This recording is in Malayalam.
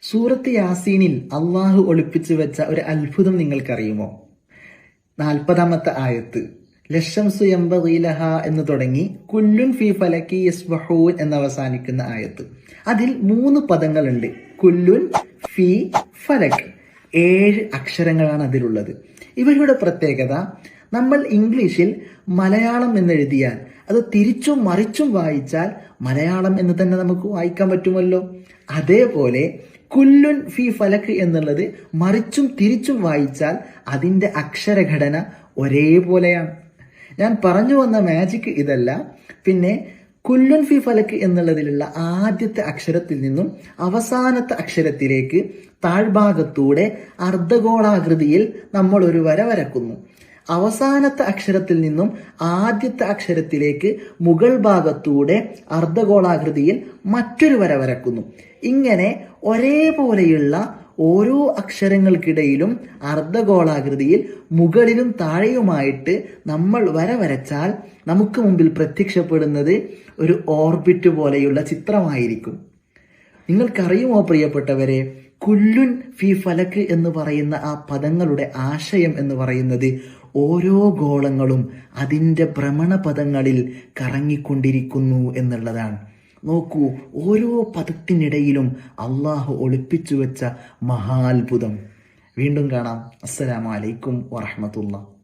സൂറത്ത് യാസീനിൽ അള്ളാഹു ഒളിപ്പിച്ചു വെച്ച ഒരു അത്ഭുതം നിങ്ങൾക്കറിയുമോ? 40-ാമത്തെ ആയത്ത് ലശംസു യംബഗീ ലഹാ എന്ന് തുടങ്ങി കുല്ലുൻ ഫീ ഫലക്കി യസ്ബഹൂൻ എന്ന് അവസാനിക്കുന്ന ആയത്ത്. അതിൽ 3 പദങ്ങളുണ്ട്. കുല്ലുൻ ഫീ ഫലക്, 7 അക്ഷരങ്ങളാണ് അതിലുള്ളത്. ഇവരുടെ പ്രത്യേകത, നമ്മൾ ഇംഗ്ലീഷിൽ മലയാളം എന്നെഴുതിയാൽ അത് തിരിച്ചും മറിച്ചും വായിച്ചാൽ മലയാളം എന്ന് തന്നെ നമുക്ക് വായിക്കാൻ പറ്റുമല്ലോ. അതേപോലെ കുല്ലുൻ ഫി ഫലക് എന്നുള്ളത് മറിച്ചും തിരിച്ചും വായിച്ചാൽ അതിൻ്റെ അക്ഷരഘടന ഒരേപോലെയാണ്. ഞാൻ പറഞ്ഞു വന്ന മാജിക് ഇതല്ല. പിന്നെ കുല്ലുൻ ഫി ഫലക് എന്നുള്ളതിലുള്ള ആദ്യത്തെ അക്ഷരത്തിൽ നിന്നും അവസാനത്തെ അക്ഷരത്തിലേക്ക് താഴ്ഭാഗത്തൂടെ അർദ്ധഗോളാകൃതിയിൽ നമ്മൾ ഒരു വര വരക്കുന്നു. അവസാനത്തെ അക്ഷരത്തിൽ നിന്നും ആദ്യത്തെ അക്ഷരത്തിലേക്ക് മുകൾ ഭാഗത്തൂടെ അർദ്ധഗോളാകൃതിയിൽ മറ്റൊരു വര വരക്കുന്നു. ഇങ്ങനെ ഒരേപോലെയുള്ള ഓരോ അക്ഷരങ്ങൾക്കിടയിലും അർദ്ധഗോളാകൃതിയിൽ മുകളിലും താഴെയുമായിട്ട് നമ്മൾ വര വരച്ചാൽ നമുക്ക് മുമ്പിൽ പ്രത്യക്ഷപ്പെടുന്നത് ഒരു ഓർബിറ്റ് പോലെയുള്ള ചിത്രമായിരിക്കും. നിങ്ങൾക്കറിയുമോ പ്രിയപ്പെട്ടവരെ, കുല്ലുൻ ഫി ഫലക് എന്ന് പറയുന്ന ആ പദങ്ങളുടെ ആശയം എന്ന് പറയുന്നത് ഓരോ ഗോളങ്ങളും അതിൻ്റെ ഭ്രമണപഥങ്ങളിൽ കറങ്ങിക്കൊണ്ടിരിക്കുന്നു എന്നുള്ളതാണ്. നോക്കൂ, ഓരോ പദത്തിനിടയിലും അള്ളാഹു ഒളിപ്പിച്ചു വെച്ച മഹാത്ഭുതം. വീണ്ടും കാണാം. അസ്സലാമു അലൈക്കും വറഹ്മത്തുള്ളാഹി.